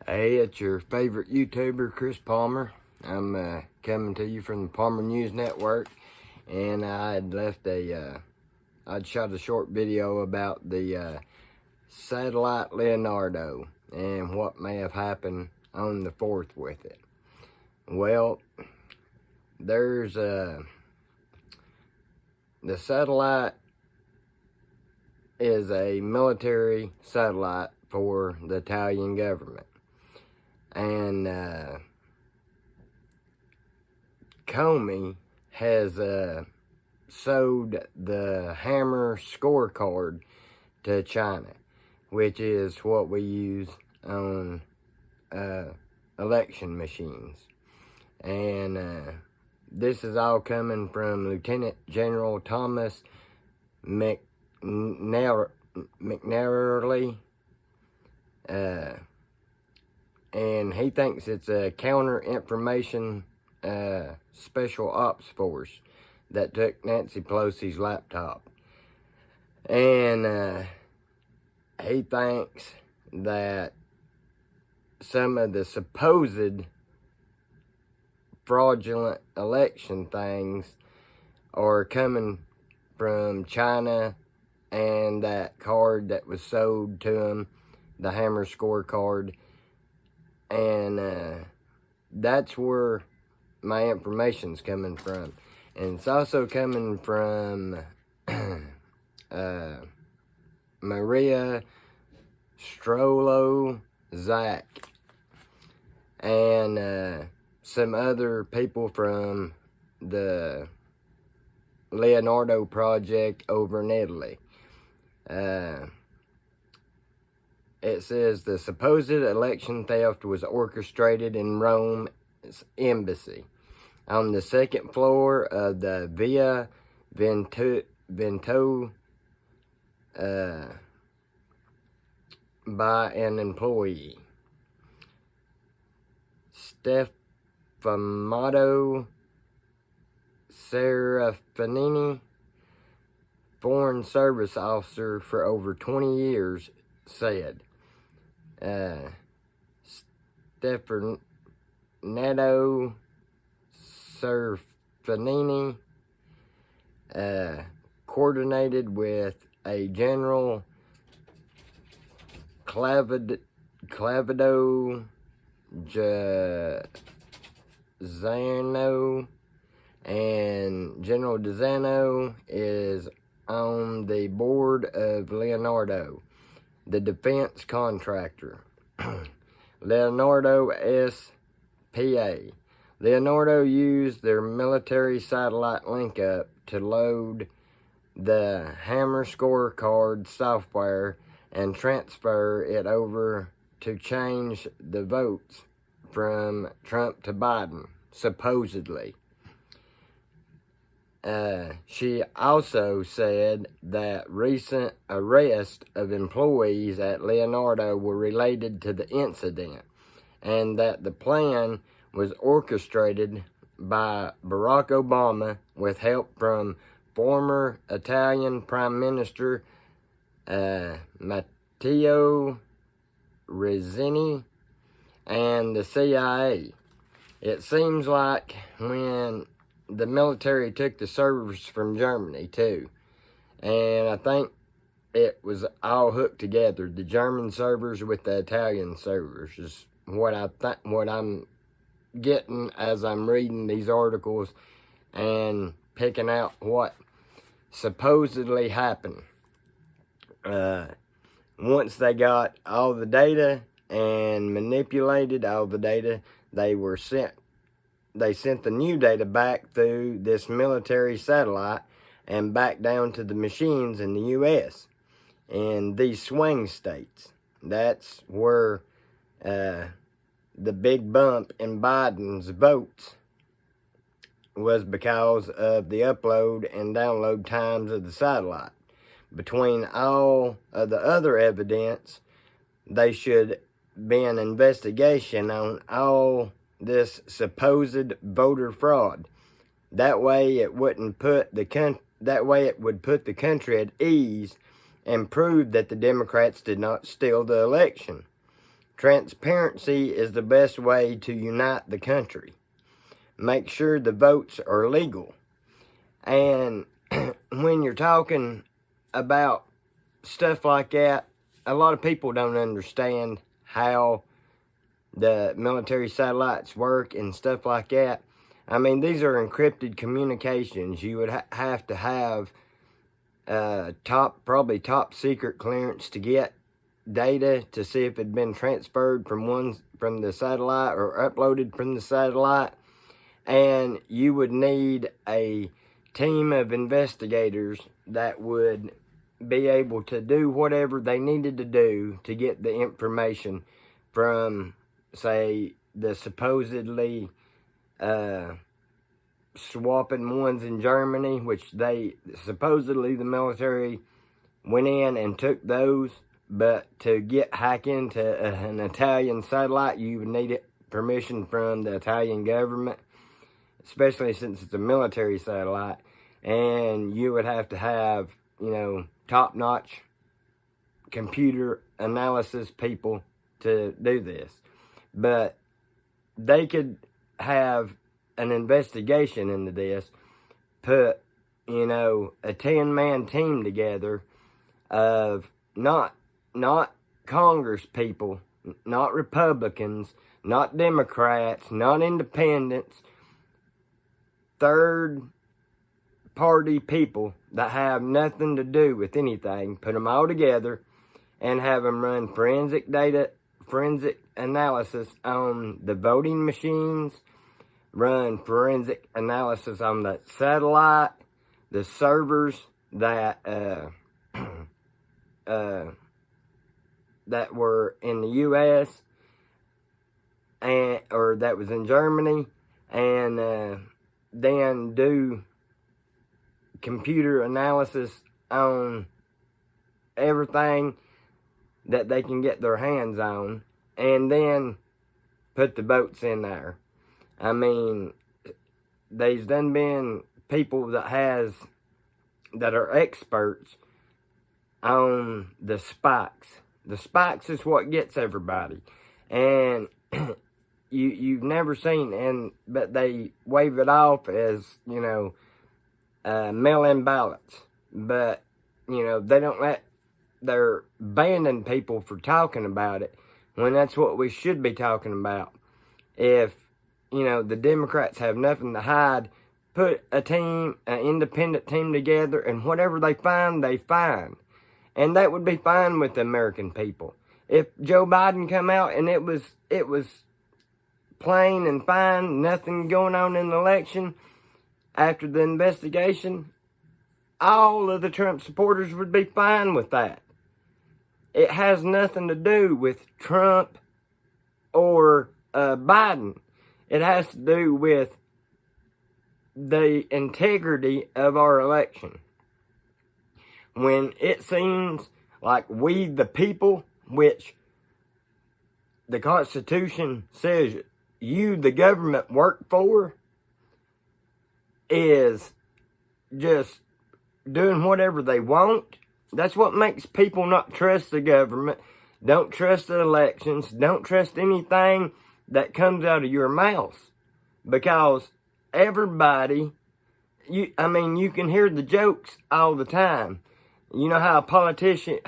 Hey, it's your favorite YouTuber, Chris Palmer. I'm coming to you from the Palmer News Network, and I'd shot a short video about the satellite Leonardo and what may have happened on the 4th with it. Well, there's the satellite is a military satellite for the Italian government. And Comey has sold the Hammer scorecard to China, which is what we use on election machines. And this is all coming from Lieutenant General Thomas McNally. And he thinks it's a counter-information special ops force that took Nancy Pelosi's laptop. And he thinks that some of the supposed fraudulent election things are coming from China, and that card that was sold to him, the Hammer scorecard. And that's where my information's coming from. And it's also coming from Maria Strollo Zach and some other people from the Leonardo project over in Italy. It says the supposed election theft was orchestrated in Rome's embassy on the second floor of the Via Vento by an employee. Stefano Serafini, Foreign Service officer for over 20 years, said. Stefano Serafini coordinated with a General Clavido Zano, and General Dizano is on the board of Leonardo, the defense contractor. Leonardo S.P.A. Leonardo used their military satellite link-up to load the Hammer scorecard software and transfer it over to change the votes from Trump to Biden, supposedly. She also said that recent arrests of employees at Leonardo were related to the incident, and that the plan was orchestrated by Barack Obama with help from former Italian Prime Minister Matteo Renzi and the CIA. It seems like when the military took the servers from Germany too, and I think it was all hooked together. The German servers with the Italian servers is what I'm getting as I'm reading these articles and picking out what supposedly happened. Once they got all the data and manipulated all the data, they sent the new data back through this military satellite and back down to the machines in the U.S. in these swing states. That's where the big bump in Biden's votes was because of the upload and download times of the satellite. Between all of the other evidence, they should be an investigation on all this supposed voter fraud. That way it would put the country at ease and prove that the Democrats did not steal the election. Transparency is the best way to unite the country. Make sure the votes are legal. And when you're talking about stuff like that, a lot of people don't understand how the military satellites work and stuff like that. I mean, these are encrypted communications. You would have to have probably top secret clearance to get data to see if it had been transferred from the satellite or uploaded from the satellite. And you would need a team of investigators that would be able to do whatever they needed to do to get the information from, say, the supposedly swapping ones in Germany, which supposedly the military went in and took those. But to hack into an Italian satellite, you would need permission from the Italian government, especially since it's a military satellite. And you would have to have, top-notch computer analysis people to do this. But they could have an investigation into this, put, a 10-man team together of not Congress people, not Republicans, not Democrats, not independents, third-party people that have nothing to do with anything, put them all together and have them run forensic analysis on the voting machines, run forensic analysis on the satellite, the servers that that were in the U.S. or that was in Germany, and then do computer analysis on everything that they can get their hands on, and then put the votes in there. I mean, there's done been people that are experts on the spikes. The spikes is what gets everybody. And you've never seen, but they wave it off as, mail-in ballots. But, they're banning people for talking about it when that's what we should be talking about. If, the Democrats have nothing to hide, put an independent team together, and whatever they find, they find. And that would be fine with the American people. If Joe Biden come out and it was plain and fine, nothing going on in the election, after the investigation, all of the Trump supporters would be fine with that. It has nothing to do with Trump or Biden. It has to do with the integrity of our election. When it seems like we the people, which the Constitution says you, the government, work for, is just doing whatever they want, that's what makes people not trust the government, don't trust the elections, don't trust anything that comes out of your mouth. Because everybody, you can hear the jokes all the time. You know how a politician's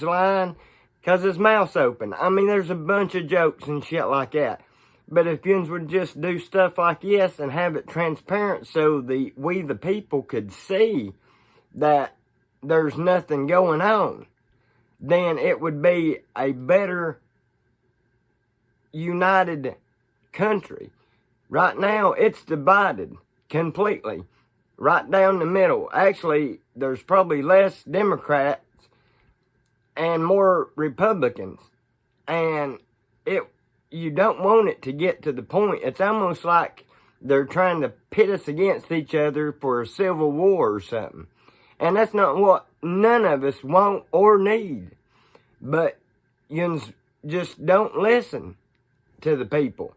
lying? Because his mouth's open. I mean, there's a bunch of jokes and shit like that. But if yous would just do stuff like this and have it transparent so we the people could see that there's nothing going on, then it would be a better united country. Right now, it's divided completely. Right down the middle. Actually, there's probably less Democrats and more Republicans. And you don't want it to get to the point. It's almost like they're trying to pit us against each other for a civil war or something. And that's not what none of us want or need. But you just don't listen to the people.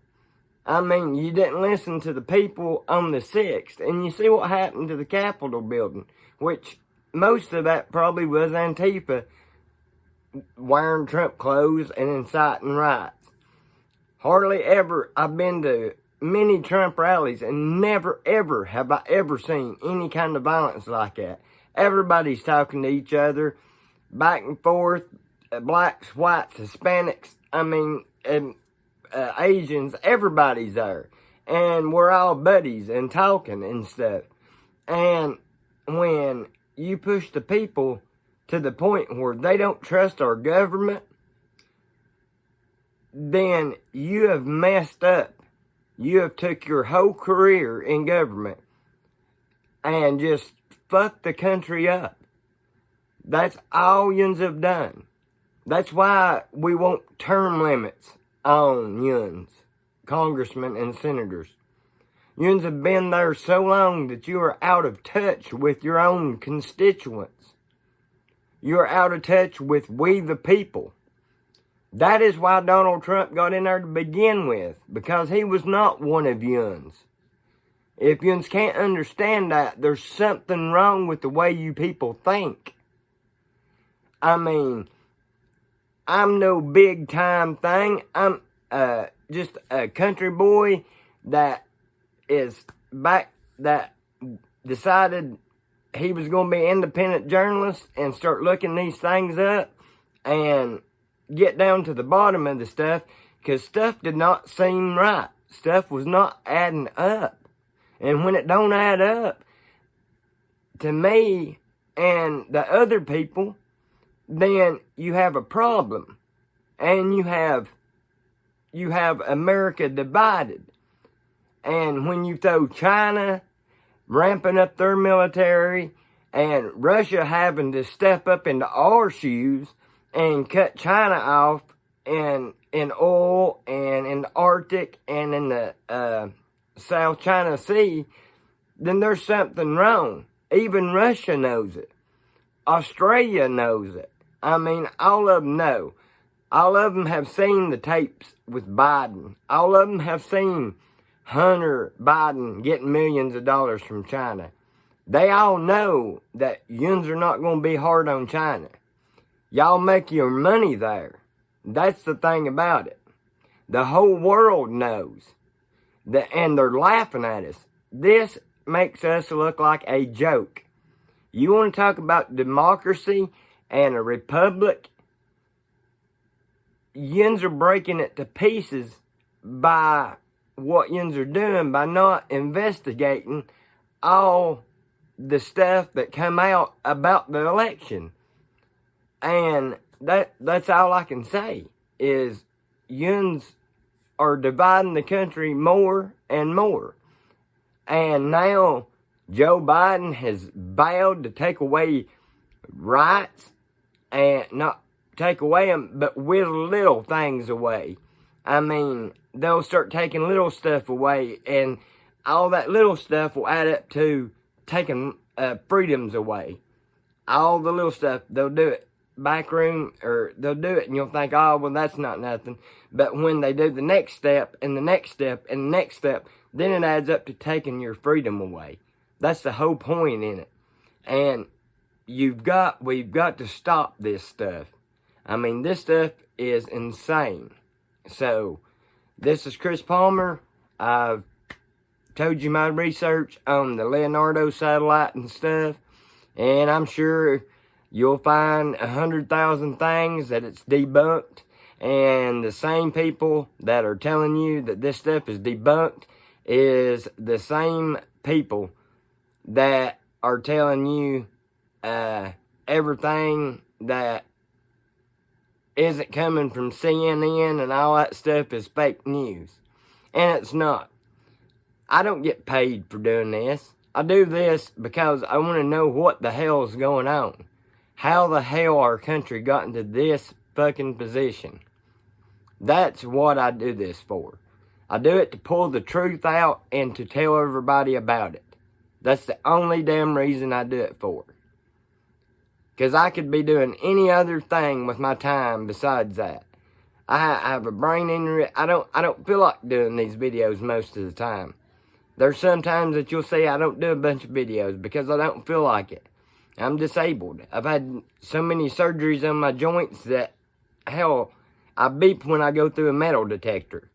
I mean, you didn't listen to the people on the 6th. And you see what happened to the Capitol building, which most of that probably was Antifa wearing Trump clothes and inciting riots. Hardly ever, I've been to many Trump rallies and never ever have I ever seen any kind of violence like that. Everybody's talking to each other, back and forth, blacks, whites, Hispanics, Asians, everybody's there. And we're all buddies and talking and stuff. And when you push the people to the point where they don't trust our government, then you have messed up. You have took your whole career in government and just fucked the country up. That's all yuns have done. That's why we want term limits on yuns, congressmen and senators. Yuns have been there so long that you are out of touch with your own constituents. You are out of touch with we the people. That is why Donald Trump got in there to begin with, because he was not one of yuns. If yuns can't understand that, there's something wrong with the way you people think. I mean, I'm no big time thing. I'm just a country boy that decided he was going to be an independent journalist and start looking these things up and get down to the bottom of the stuff, because stuff did not seem right. Stuff was not adding up. And when it don't add up, to me and the other people, then you have a problem. And you have America divided. And when you throw China ramping up their military and Russia having to step up into our shoes and cut China off in oil and in the Arctic and in the South China Sea, then there's something wrong. Even Russia knows it. Australia knows it. I mean, all of them know. All of them have seen the tapes with Biden. All of them have seen Hunter Biden getting millions of dollars from China. They all know that yuns are not going to be hard on China. Y'all make your money there. That's the thing about it. The whole world knows. And they're laughing at us. This makes us look like a joke. You want to talk about democracy and a republic? Yuns are breaking it to pieces by what yuns are doing, by not investigating all the stuff that come out about the election. And that's all I can say, is yuns are dividing the country more and more. And now Joe Biden has vowed to take away rights, and not take away them, but whittle little things away. I mean, they'll start taking little stuff away, and all that little stuff will add up to taking freedoms away. All the little stuff, they'll do it backroom, or they'll do it, and you'll think, oh, well, that's not nothing. But when they do the next step, and the next step, and the next step, then it adds up to taking your freedom away. That's the whole point in it. And we've got to stop this stuff. I mean, this stuff is insane. So, this is Chris Palmer. I've told you my research on the Leonardo satellite and stuff. And I'm sure you'll find 100,000 things that it's debunked. And the same people that are telling you that this stuff is debunked is the same people that are telling you everything that isn't coming from CNN and all that stuff is fake news. And it's not. I don't get paid for doing this. I do this because I want to know what the hell is going on. How the hell our country got into this fucking position. That's what I do this for. I do it to pull the truth out and to tell everybody about it. That's the only damn reason I do it for. Because I could be doing any other thing with my time besides that. I have a brain injury. I don't feel like doing these videos most of the time. There's some times that you'll see I don't do a bunch of videos because I don't feel like it. I'm disabled. I've had so many surgeries on my joints that, hell, I beep when I go through a metal detector.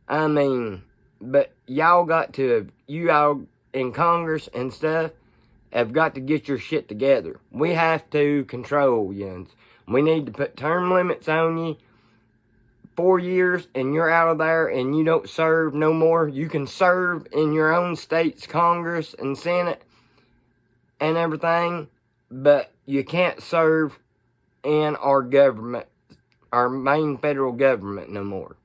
I mean, but y'all in Congress and stuff, have got to get your shit together. We have to control you. We need to put term limits on you. 4 years and you're out of there and you don't serve no more. You can serve in your own state's Congress and Senate and everything, but you can't serve in our government, our main federal government no more.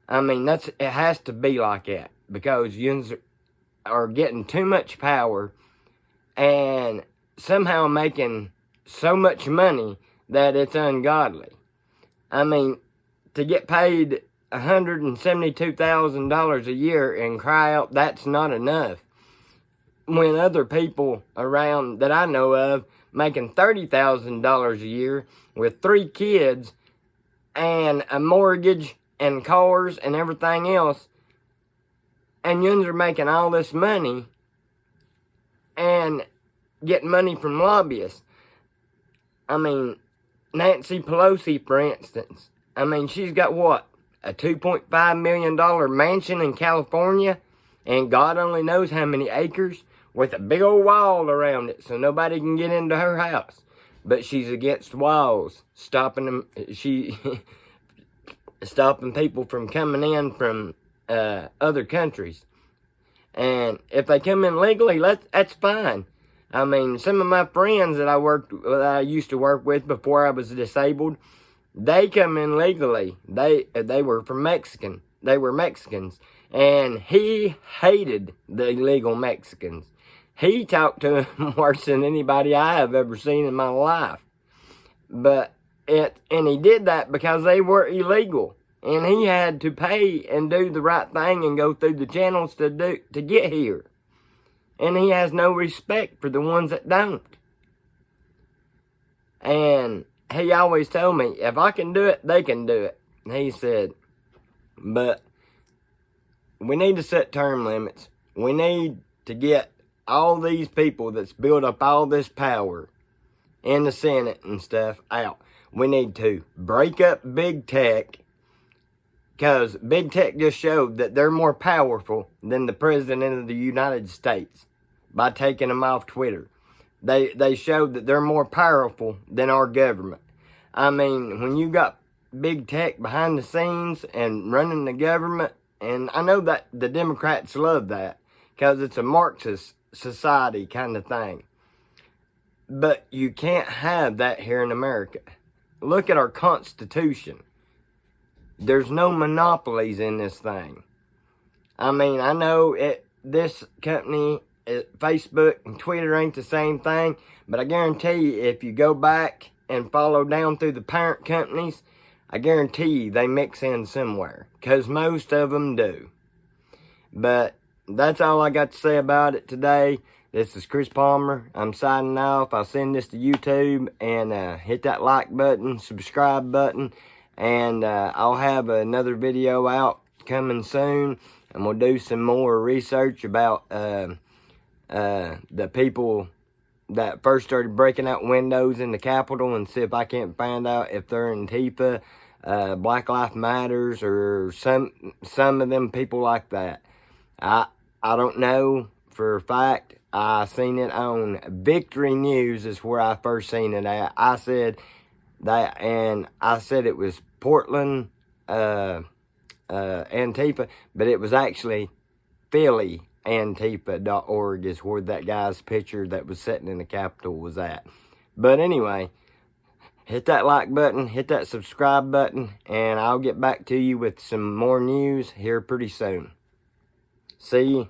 I mean, it has to be like that because you are getting too much power and somehow making so much money that it's ungodly. I mean, to get paid $172,000 a year and cry out, that's not enough. When other people around that I know of making $30,000 a year with 3 kids and a mortgage and cars and everything else, and yous are making all this money and getting money from lobbyists. I mean, Nancy Pelosi, for instance, I mean, she's got what? A $2.5 million mansion in California, and God only knows how many acres, with a big old wall around it so nobody can get into her house. But she's against walls, stopping people from coming in from other countries. And if they come in legally, that's fine. I mean, some of my friends that I used to work with before I was disabled, they come in legally. They were Mexican. They were Mexicans. And he hated the illegal Mexicans. He talked to them worse than anybody I have ever seen in my life. And he did that because they were illegal. And he had to pay and do the right thing and go through the channels to get here. And he has no respect for the ones that don't. And he always told me, if I can do it, they can do it. And he said, but we need to set term limits. We need to get all these people that's built up all this power in the Senate and stuff out. We need to break up big tech, because big tech just showed that they're more powerful than the President of the United States by taking them off Twitter. They showed that they're more powerful than our government. I mean, when you got big tech behind the scenes and running the government, and I know that the Democrats love that because it's a Marxist society kind of thing. But you can't have that here in America. Look at our Constitution. There's no monopolies in this thing. I mean, I know this company, Facebook and Twitter ain't the same thing, but I guarantee you, if you go back and follow down through the parent companies, I guarantee you they mix in somewhere, because most of them do. But that's all I got to say about it today. This is Chris Palmer. I'm signing off. I'll send this to YouTube, and hit that like button, subscribe button, and I'll have another video out coming soon, and we'll do some more research about the people that first started breaking out windows in the Capitol, and see if I can't find out if they're Antifa, Black Lives Matters, or some of them people like that. I don't know for a fact. I seen it on Victory News is where I first seen it at. I said that, and I said it was Portland Antifa, but it was actually Philly Antifa.org is where that guy's picture that was sitting in the Capitol was at. But anyway, hit that like button, hit that subscribe button, and I'll get back to you with some more news here pretty soon. See you.